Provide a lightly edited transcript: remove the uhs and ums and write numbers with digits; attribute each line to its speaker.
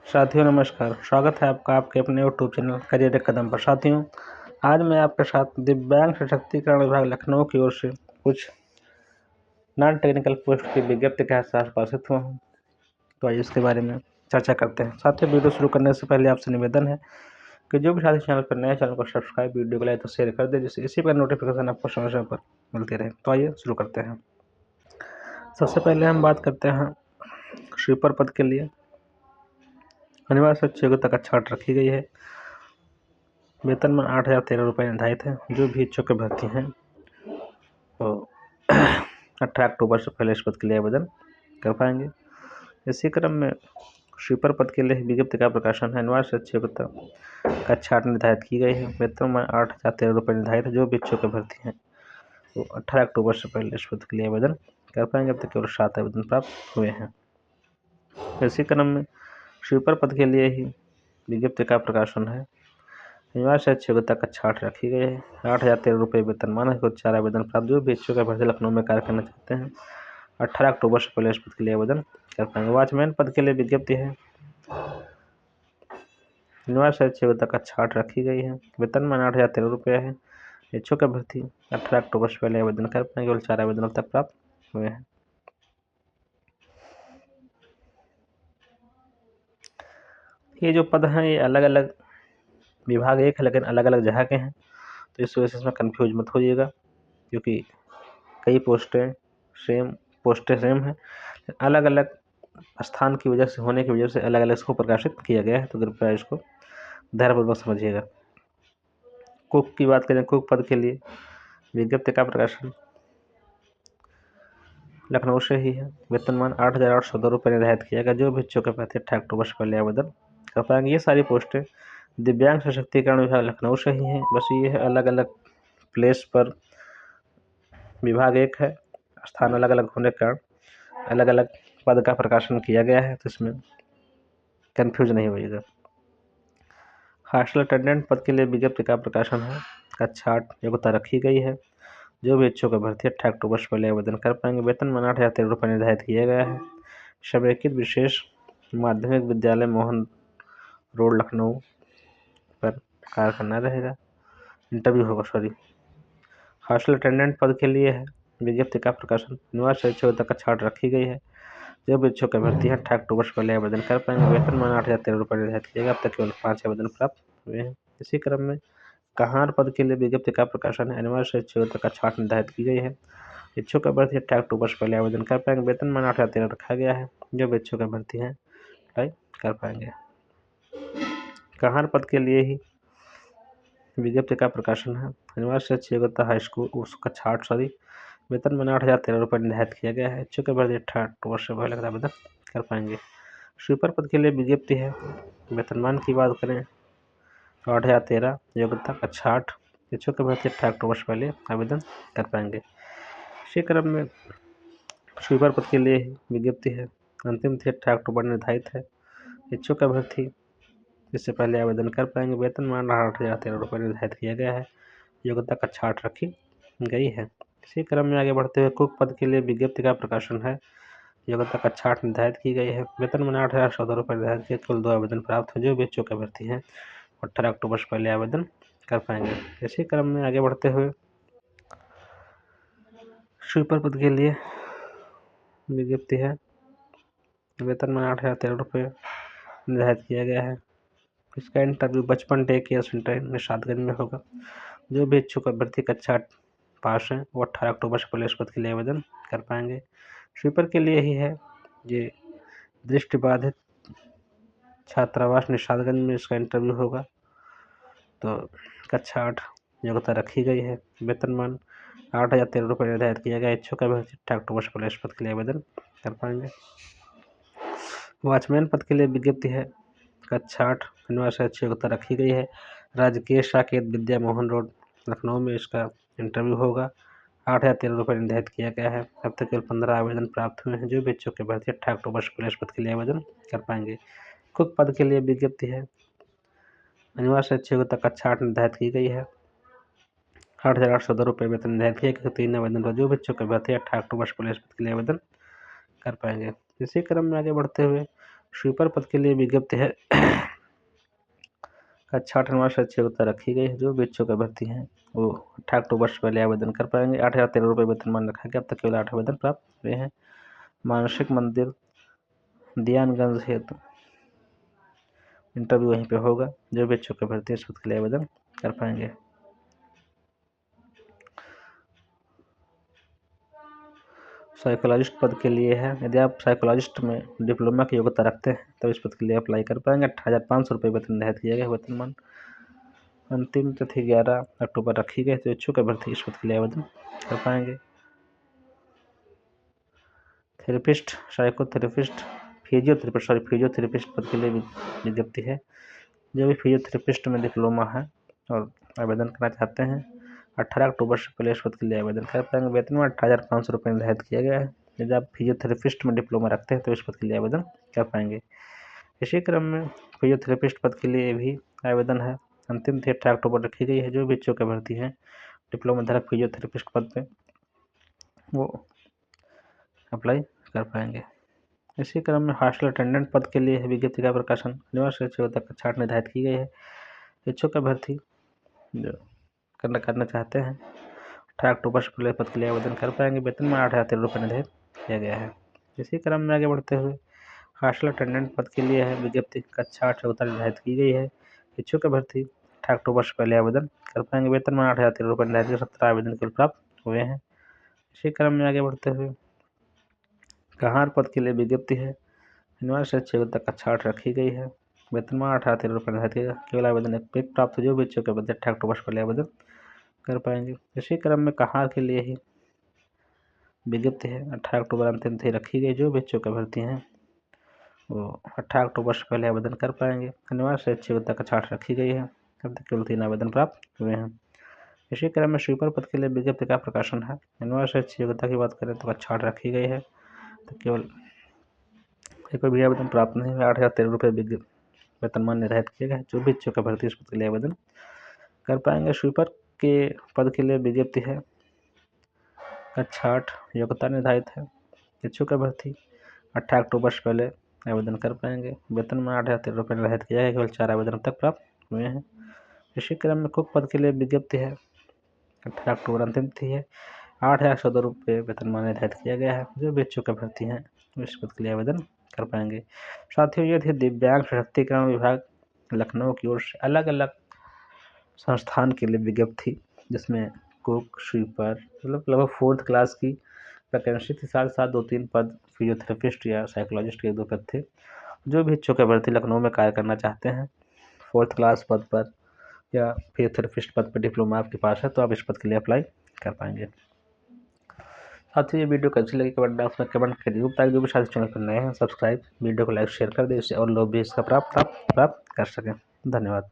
Speaker 1: साथियों नमस्कार, स्वागत है आपका आपके अपने यूट्यूब चैनल करियर एक कदम पर। साथियों, आज मैं आपके साथ दिव्यांग सशक्तिकरण विभाग लखनऊ की ओर से कुछ नॉन टेक्निकल पोस्ट की विज्ञप्ति के साथ उपस्थित हुआ हूँ। तो आइए इसके बारे में चर्चा करते हैं। साथियों, वीडियो शुरू करने से पहले आपसे निवेदन है कि जो भी साथी चैनल पर नए चैनल को सब्सक्राइब, वीडियो को लाइक तो शेयर कर दे, जिससे इसी पर नोटिफिकेशन आपको समय समय पर मिलती रहे। तो आइए शुरू करते हैं। सबसे पहले हम बात करते हैं स्वीपर पद के लिए अनिवार्य सेवानिवृत्त योग्यता का छाट रखी गई है। वेतन में 8,013 रुपये निर्धारित है। जो भी इच्छुक अभ्यर्थी हैं तो 18 अक्टूबर से पहले इस पद के लिए आवेदन कर पाएंगे। इसी क्रम में स्वीपर पद के लिए विज्ञप्ति का प्रकाशन है। अनिवार्य सेवानिवृत्त योग्यता का छाट निर्धारित की गई है। वेतन में 8,013 रुपये निर्धारित है। जो भी इच्छुक अभ्यर्थी हैं वो 18 अक्टूबर से पहले इस पद के लिए आवेदन कर पाएंगे। अब तक केवल 7 आवेदन प्राप्त हुए हैं। इसी क्रम में स्वीपर पद के लिए ही विज्ञप्ति का प्रकाशन है। अनिवार्य सेवानिवृत्त योग्यता का छाट रखी गई है। 8,013 रुपये वेतनमान है। कुछ 4 आवेदन प्राप्त। जो भी इच्छुक अभ्यर्थी लखनऊ में कार्य करना चाहते हैं 18 अक्टूबर से पहले इस पद के लिए आवेदन कर पाएंगे। वॉचमैन पद के लिए विज्ञप्ति है। अनिवार्य सेवानिवृत्त योग्यता का छाट रखी गई है। वेतनमान 8,013 रुपये है। इच्छुक अभ्यर्थी 18 अक्टूबर से पहले आवेदन कर पाएंगे। केवल 4 आवेदन अब तक प्राप्त हुए हैं। ये जो पद हैं ये अलग अलग विभाग एक है, लेकिन अलग अलग जगह के हैं, तो इस वजह से इसमें कन्फ्यूज मत होइएगा, क्योंकि कई पोस्टें सेम हैं, अलग अलग स्थान की वजह से होने की वजह से अलग अलग इसको प्रकाशित किया गया है। तो कृपया इसको धैर्यपूर्वक समझिएगा। कुक की बात करें, कुक पद के लिए विज्ञप्ति का प्रकाशन लखनऊ से ही है। वेतनमान 8,802 रुपये निर्धारित किया गया। जो भी इच्छुक अभ्यर्थी 18 अक्टूबर से पहले आवेदन कर पाएंगे। ये सारी पोस्टें दिव्यांग सशक्तिकरण विभाग लखनऊ से ही हैं। बस ये है अलग अलग प्लेस पर विभाग एक है, स्थान अलग अलग होने के कारण अलग अलग पद का प्रकाशन किया गया है, तो इसमें कन्फ्यूज नहीं होइएगा। हॉस्टल अटेंडेंट पद के लिए विज्ञप्ति का प्रकाशन है। का छाट योग्यता रखी गई है। जो भी इच्छुक अभ्यर्थी 18 अक्टूबर से पहले आवेदन कर पाएंगे। वेतन में 8,013 रुपये निर्धारित किया गया है। समेकित विशेष माध्यमिक विद्यालय मोहन रोड लखनऊ पर कार्य करना रहेगा। इंटरव्यू होगा। हॉस्टल अटेंडेंट पद के लिए है विज्ञप्ति का प्रकाशन। अनिवार्य सेवानिवृत्त योग्यता का छाट रखी गई है। जो भी इच्छुक अभ्यर्थी हैं 18 अक्टूबर से पहले आवेदन कर पाएंगे। वेतन मान 8,013 रुपये निर्धारित किया गया। अब तक केवल 5 आवेदन प्राप्त हुए हैं। इसी क्रम में कहार पद के लिए विज्ञप्ति का प्रकाशन है। अनिवार्य सेवानिवृत्त योग्यता का छाट निर्धारित की गई है। इच्छुक अभ्यर्थी 18 अक्टूबर से पहले आवेदन कर पाएंगे। वेतन मान 8,013 रखा गया है। जो भी इच्छुक अभ्यर्थी हैं अप्लाई कर पाएंगे। कहार पद के लिए ही विज्ञप्ति का प्रकाशन है। अनिवार्य सेवानिवृत्त योग्यता हाई स्कूल उसका छाट वेतन में 8,013 रुपये निर्धारित किया गया है। इच्छुक अभ्यर्थी 18 अक्टूबर से पहले आवेदन कर पाएंगे। स्वीपर पद के लिए विज्ञप्ति है। वेतनमान की बात करें तो 8,013 योग्यता का छाट। इच्छुक अभ्यर्थी 18 अक्टूबर से पहले आवेदन कर पाएंगे। इसी क्रम में स्वीपर पद के लिए विज्ञप्ति है। अंतिम तिथि 18 अक्टूबर निर्धारित है। इच्छुक अभ्यर्थी इससे पहले आवेदन कर पाएंगे। वेतन मान 8,013 रुपये निर्धारित किया गया है। योग्यता का छाट रखी गई है। इसी क्रम में आगे बढ़ते हुए कुक पद के लिए विज्ञप्ति का प्रकाशन है। योग्यता का छाट निर्धारित की गई है। वेतन में 8,014 रुपये निर्धारित किए। कुल 2 आवेदन प्राप्त हो। जो भी इच्छुक अभ्यर्थी हैं 18 अक्टूबर से पहले आवेदन कर पाएंगे। इसी क्रम में आगे बढ़ते हुए स्वीपर पद के लिए विज्ञप्ति है। वेतन में 8,013 रुपये निर्धारित किया गया है। इसका interview 55 day care centre Nishatganj में होगा। जो भी इच्छुक अभ्यर्थी कक्षा पास हैं वो 18 अक्टूबर से पहले इस पद के लिए आवेदन कर पाएंगे। स्वीपर के लिए ही है। ये दृष्टिबाधित छात्रावास निशादगंज में इसका इंटरव्यू होगा। तो कक्षा 8 योग्यता रखी गई है। वेतनमान 8,013 रुपये निर्धारित किया गया। इच्छुक अभ्यर्थी 18 अक्टूबर से पहले इस पद के लिए आवेदन कर पाएंगे। वॉचमैन पद के लिए विज्ञप्ति है। कक्षा 8 अनिवार्य सेवानिवृत्त योग्यता रखी गई है। राजकीय साकेत विद्या मोहन रोड लखनऊ में इसका इंटरव्यू होगा। 8,013 रुपये निर्धारित किया गया है। अब तक केवल 15 आवेदन प्राप्त हुए हैं। जो भी इच्छुक अभ्यर्थी 18 अक्टूबर से पहले इस पद के लिए आवेदन कर पाएंगे। कुक पद के लिए विज्ञप्ति है। अनिवार्य सेवानिवृत्त योग्यता कक्षा 8 निर्धारित की गई है। 8,802 रुपये वेतन निर्धारित किया गया। 3 आवेदन पर जो भी इच्छुक अभ्यर्थी 18 अक्टूबर से पहले इस पद के लिए आवेदन कर पाएंगे। इसी क्रम में आगे बढ़ते हुए स्वीपर पद के लिए विज्ञप्ति है। कक्षा 8 से अच्छी योग्यता रखी गई है। जो भी इच्छुक अभ्यर्थी हैं वो 18 अक्टूबर से पहले आवेदन कर पाएंगे। 8,013 रुपये वेतनमान रखा गया। अब तक केवल 8 आवेदन प्राप्त हुए हैं। मानसिक मंदिर दियानगंज हेतु इंटरव्यू वहीं पे होगा। जो भी इच्छुक अभ्यर्थी इस पद के लिए आवेदन कर पाएंगे। साइकोलॉजिस्ट पद के लिए है। यदि आप साइकोलॉजिस्ट में डिप्लोमा की योग्यता रखते हैं तो इस पद के लिए अप्लाई कर पाएंगे। 18,500 रुपये वेतन निर्धारित किया गया है। वेतनमान अंतिम तिथि 11 अक्टूबर रखी गई। तो इच्छुक अभ्यर्थी इस पद के लिए आवेदन कर पाएंगे। थेरेपिस्ट, साइकोथेरेपिस्ट, फिजियोथेरेपिस्ट पद के लिए विज्ञप्ति है। जो भी फिजियोथेरेपिस्ट में डिप्लोमा है और आवेदन करना चाहते हैं 18 अक्टूबर से पहले इस पद के लिए आवेदन कर पाएंगे। वेतन में 18,500 रुपये निर्धारित किया गया है। यदि आप फिजियोथेरेपिस्ट में डिप्लोमा रखते हैं तो इस पद के लिए आवेदन कर पाएंगे। इसी क्रम में फिजियोथेरेपिस्ट पद के लिए भी आवेदन है। अंतिम तिथि 18 अक्टूबर रखी गई है। जो भी इच्छुक अभ्यर्थी हैं डिप्लोमा धारक फिजियोथेरेपिस्ट पद पे वो अप्लाई कर पाएंगे। इसी क्रम में हॉस्टल अटेंडेंट पद के लिए विज्ञप्ति का प्रकाशन अनिवार्य योग्यता कक्षा 8 निर्धारित की गई है। इच्छुक अभ्यर्थी जो करना चाहते हैं 18 अक्टूबर से पहले पद के लिए आवेदन कर पाएंगे। वेतन में 8,013 रुपये निर्धारित किया गया है। इसी क्रम में आगे बढ़ते हुए हॉस्टल अटेंडेंट पद के लिए है विज्ञप्ति कक्षा 8 योग्यता निर्धारित की गई है। इच्छुक अभ्यर्थी 18 अक्टूबर से पहले आवेदन कर पाएंगे। वेतन में 8,013 रुपये निर्धारित 17 आवेदन केवल प्राप्त हुए हैं। इसी क्रम में आगे बढ़ते हुए कहार पद के लिए विज्ञप्ति है। अनिवार्य योग्यता कक्षा 8 रखी गई है। वेतन में 18,013 रुपये निर्धारित किया गया। केवल आवेदन एक प्राप्त हो। जो भी इच्छुक अभ्यर्थी 18 अक्टूबर से पहले आवेदन कर पाएंगे। इसी क्रम में कहार के लिए ही विज्ञप्ति है। 18 अक्टूबर अंतिम तिथि रखी गई। जो भी इच्छुक अभ्यर्थी हैं वो 18 अक्टूबर से पहले आवेदन कर पाएंगे। अनिवार्य योग्यता कक्षा 8 रखी गई है। अब तक केवल 3 आवेदन प्राप्त हुए हैं। इसी क्रम में स्वीपर पद के लिए विज्ञप्ति का प्रकाशन है। अनिवार्य योग्यता की बात करें तो कक्षा 8 रखी गई है। तो केवल कोई भी आवेदन प्राप्त नहीं हुआ। 8,013 रुपये वेतनमान निर्धारित किया गया है। जो भी इच्छुक अभ्यर्थी इस पद के लिए आवेदन कर पाएंगे। स्वीपर के पद के लिए विज्ञप्ति है। कक्षा 8 योग्यता निर्धारित है। इच्छुक अभ्यर्थी 18 अक्टूबर से पहले आवेदन कर पाएंगे। वेतन में 8,013 रुपये निर्धारित किया है। केवल 4 आवेदन तक प्राप्त हुए हैं। इसी क्रम में कुक पद के लिए विज्ञप्ति है। 18 अक्टूबर अंतिम तिथि है। 8,114 रुपये वेतनमान निर्धारित किया गया है। जो भी इच्छुक अभ्यर्थी हैं इस पद के लिए आवेदन कर पाएंगे। साथियों, ये थी दिव्यांग सशक्तिकरण विभाग लखनऊ की ओर से अलग अलग संस्थान के लिए विज्ञप्ति, जिसमें कुक, स्वीपर मतलब लगभग 4th क्लास की वैकेंसी थी। साथ साथ 2-3 पद फिजियोथेरेपिस्ट या साइकोलॉजिस्ट के 2 पद थे। जो भी इच्छुक अभ्यर्थी लखनऊ में कार्य करना चाहते हैं 4th क्लास पद पर या फिजियोथेरेपिस्ट पद पर डिप्लोमा आपके पास है तो आप इस पद के लिए अप्लाई कर पाएंगे। साथियों, ये वीडियो कैसी लगी कमेंट बॉक्स में कमेंट करिए। ताकि जो भी साथी चैनल पर नए हैं सब्सक्राइब, वीडियो को लाइक शेयर कर दें, इससे और लोग भी इसका प्राप्त कर सकें। धन्यवाद।